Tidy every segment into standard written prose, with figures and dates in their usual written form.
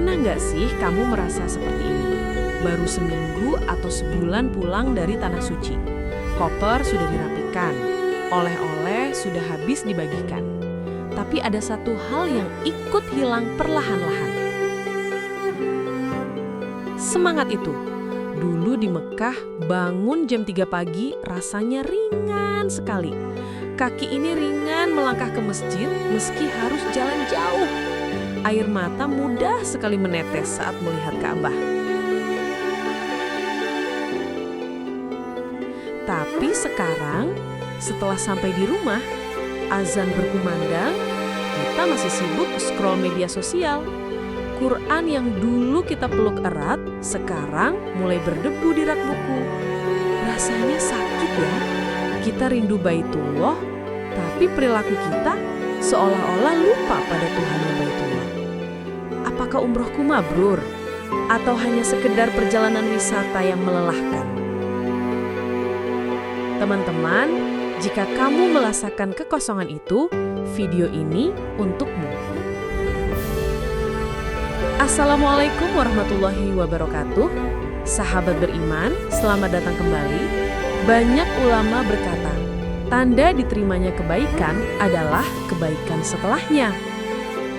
Pernah nggak sih kamu merasa seperti ini? Baru seminggu atau sebulan pulang dari Tanah Suci. Koper sudah dirapikan, oleh-oleh sudah habis dibagikan. Tapi ada satu hal yang ikut hilang perlahan-lahan. Semangat itu. Dulu di Mekah, bangun jam 3 pagi rasanya ringan sekali. Kaki ini ringan melangkah ke masjid meski harus jalan jauh. Air mata mudah sekali menetes saat melihat Ka'bah. Tapi sekarang, setelah sampai di rumah, azan berkumandang, kita masih sibuk scroll media sosial. Quran yang dulu kita peluk erat, sekarang mulai berdebu di rak buku. Rasanya sakit ya, kita rindu Baitullah, tapi perilaku kita seolah-olah lupa pada Tuhannya Baitullah. Apakah umrohku mabrur? Atau hanya sekedar perjalanan wisata yang melelahkan? Teman-teman, jika kamu merasakan kekosongan itu, video ini untukmu. Assalamualaikum warahmatullahi wabarakatuh. Sahabat beriman, selamat datang kembali. Banyak ulama berkata, tanda diterimanya kebaikan adalah kebaikan setelahnya.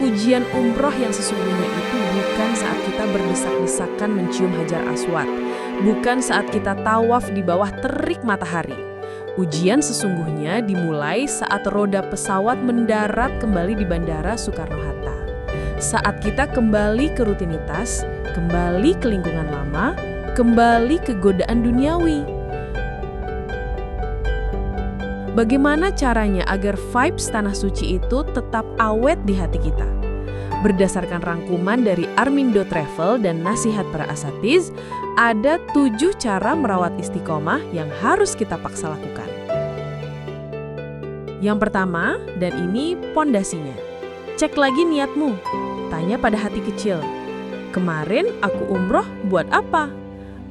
Ujian umroh yang sesungguhnya itu bukan saat kita berdesak-desakan mencium Hajar Aswad, bukan saat kita tawaf di bawah terik matahari. Ujian sesungguhnya dimulai saat roda pesawat mendarat kembali di Bandara Soekarno-Hatta. Saat kita kembali ke rutinitas, kembali ke lingkungan lama, kembali ke godaan duniawi. Bagaimana caranya agar vibes Tanah Suci itu tetap awet di hati kita? Berdasarkan rangkuman dari Armindo Travel dan nasihat para asatiz, ada 7 cara merawat istiqomah yang harus kita paksa lakukan. Yang pertama, dan ini pondasinya, cek lagi niatmu. Tanya pada hati kecil, kemarin aku umroh buat apa?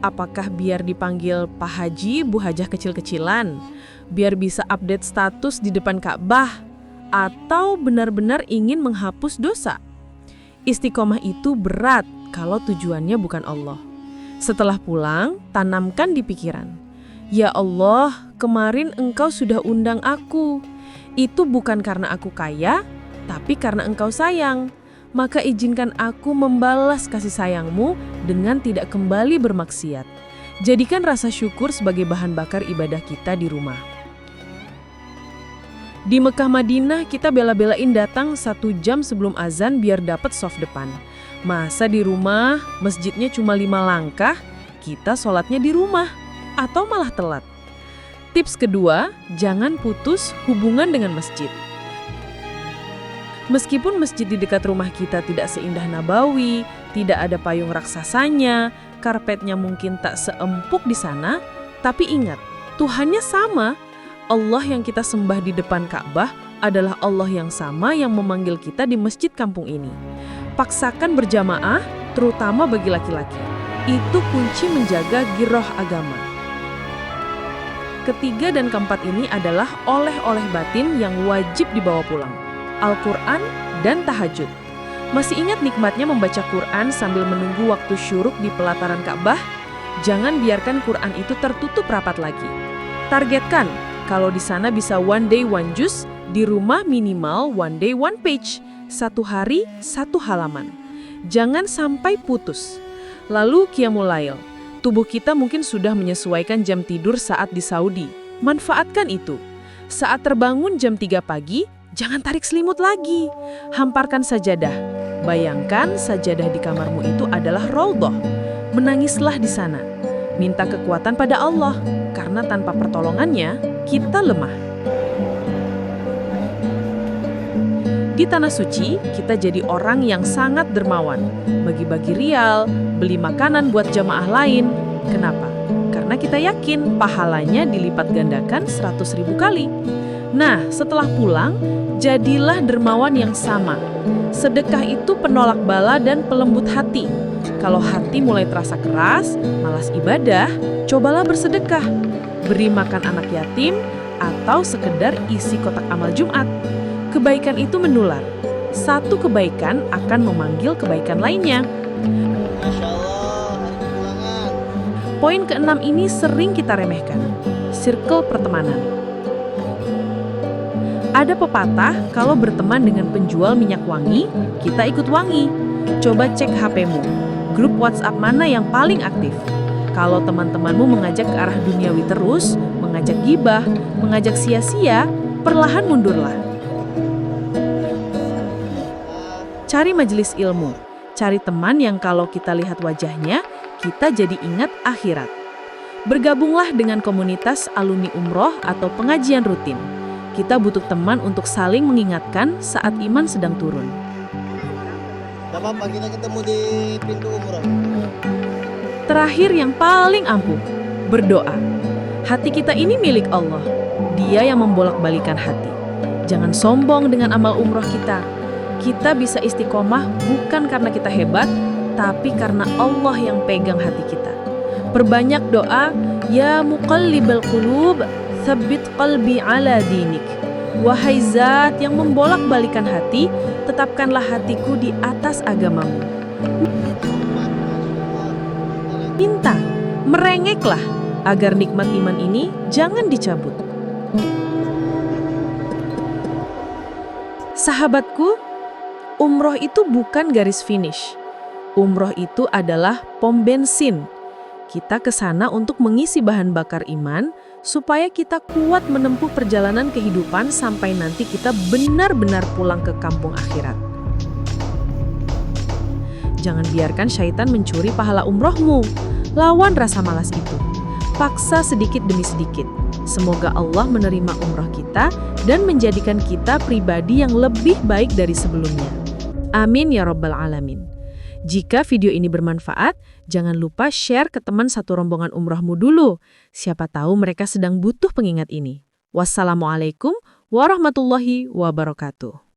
Apakah biar dipanggil Pak Haji, Bu Hajah kecil-kecilan? Biar bisa update status di depan Ka'bah? Atau benar-benar ingin menghapus dosa? Istiqomah itu berat kalau tujuannya bukan Allah. Setelah pulang, tanamkan di pikiran. Ya Allah, kemarin Engkau sudah undang aku. Itu bukan karena aku kaya, tapi karena Engkau sayang. Maka izinkan aku membalas kasih sayang-Mu dengan tidak kembali bermaksiat. Jadikan rasa syukur sebagai bahan bakar ibadah kita di rumah. Di Mekah Madinah kita bela-belain datang 1 jam sebelum azan biar dapat soft depan. Masa di rumah masjidnya cuma 5 langkah, kita sholatnya di rumah atau malah telat. Tips kedua, jangan putus hubungan dengan masjid. Meskipun masjid di dekat rumah kita tidak seindah Nabawi, tidak ada payung raksasanya, karpetnya mungkin tak seempuk di sana, tapi ingat, Tuhannya sama. Allah yang kita sembah di depan Ka'bah adalah Allah yang sama yang memanggil kita di masjid kampung ini. Paksakan berjamaah, terutama bagi laki-laki. Itu kunci menjaga giroh agama. Ketiga dan keempat ini adalah oleh-oleh batin yang wajib dibawa pulang. Al-Quran dan tahajud. Masih ingat nikmatnya membaca Quran sambil menunggu waktu syuruk di pelataran Ka'bah? Jangan biarkan Quran itu tertutup rapat lagi. Targetkan, kalau di sana bisa 1 day 1 juz, di rumah minimal 1 day 1 page. 1 hari 1 halaman. Jangan sampai putus. Lalu Qiyamul Lail. Tubuh kita mungkin sudah menyesuaikan jam tidur saat di Saudi. Manfaatkan itu. Saat terbangun jam 3 pagi, jangan tarik selimut lagi. Hamparkan sajadah. Bayangkan sajadah di kamarmu itu adalah raudhah. Menangislah di sana. Minta kekuatan pada Allah, karena tanpa pertolongannya, kita lemah. Di Tanah Suci, kita jadi orang yang sangat dermawan. Bagi-bagi rial, beli makanan buat jamaah lain. Kenapa? Karena kita yakin pahalanya dilipat gandakan 100.000 kali. Nah, setelah pulang, jadilah dermawan yang sama. Sedekah itu penolak bala dan pelembut hati. Kalau hati mulai terasa keras, malas ibadah, cobalah bersedekah. Beri makan anak yatim, atau sekedar isi kotak amal Jumat. Kebaikan itu menular. Satu kebaikan akan memanggil kebaikan lainnya. Poin keenam ini sering kita remehkan, circle pertemanan. Ada pepatah, kalau berteman dengan penjual minyak wangi, kita ikut wangi. Coba cek HP-mu, grup WhatsApp mana yang paling aktif? Kalau teman-temanmu mengajak ke arah duniawi terus, mengajak gibah, mengajak sia-sia, perlahan mundurlah. Cari majelis ilmu, cari teman yang kalau kita lihat wajahnya, kita jadi ingat akhirat. Bergabunglah dengan komunitas alumni umroh atau pengajian rutin. Kita butuh teman untuk saling mengingatkan saat iman sedang turun. Bapak, kita ketemu di pintu umroh. Terakhir yang paling ampuh, berdoa. Hati kita ini milik Allah. Dia yang membolak-balikan hati. Jangan sombong dengan amal umroh kita. Kita bisa istiqomah bukan karena kita hebat, tapi karena Allah yang pegang hati kita. Perbanyak doa, ya muqallibal qulub, tsabbit qalbi ala dinik. Wahai zat yang membolak-balikan hati, tetapkanlah hatiku di atas agamamu. Minta, merengeklah, agar nikmat iman ini jangan dicabut. Sahabatku, umroh itu bukan garis finish. Umroh itu adalah pom bensin. Kita ke sana untuk mengisi bahan bakar iman, supaya kita kuat menempuh perjalanan kehidupan sampai nanti kita benar-benar pulang ke kampung akhirat. Jangan biarkan syaitan mencuri pahala umrohmu. Lawan rasa malas itu. Paksa sedikit demi sedikit. Semoga Allah menerima umroh kita dan menjadikan kita pribadi yang lebih baik dari sebelumnya. Amin ya rabbal alamin. Jika video ini bermanfaat, jangan lupa share ke teman satu rombongan umrohmu dulu. Siapa tahu mereka sedang butuh pengingat ini. Wassalamualaikum warahmatullahi wabarakatuh.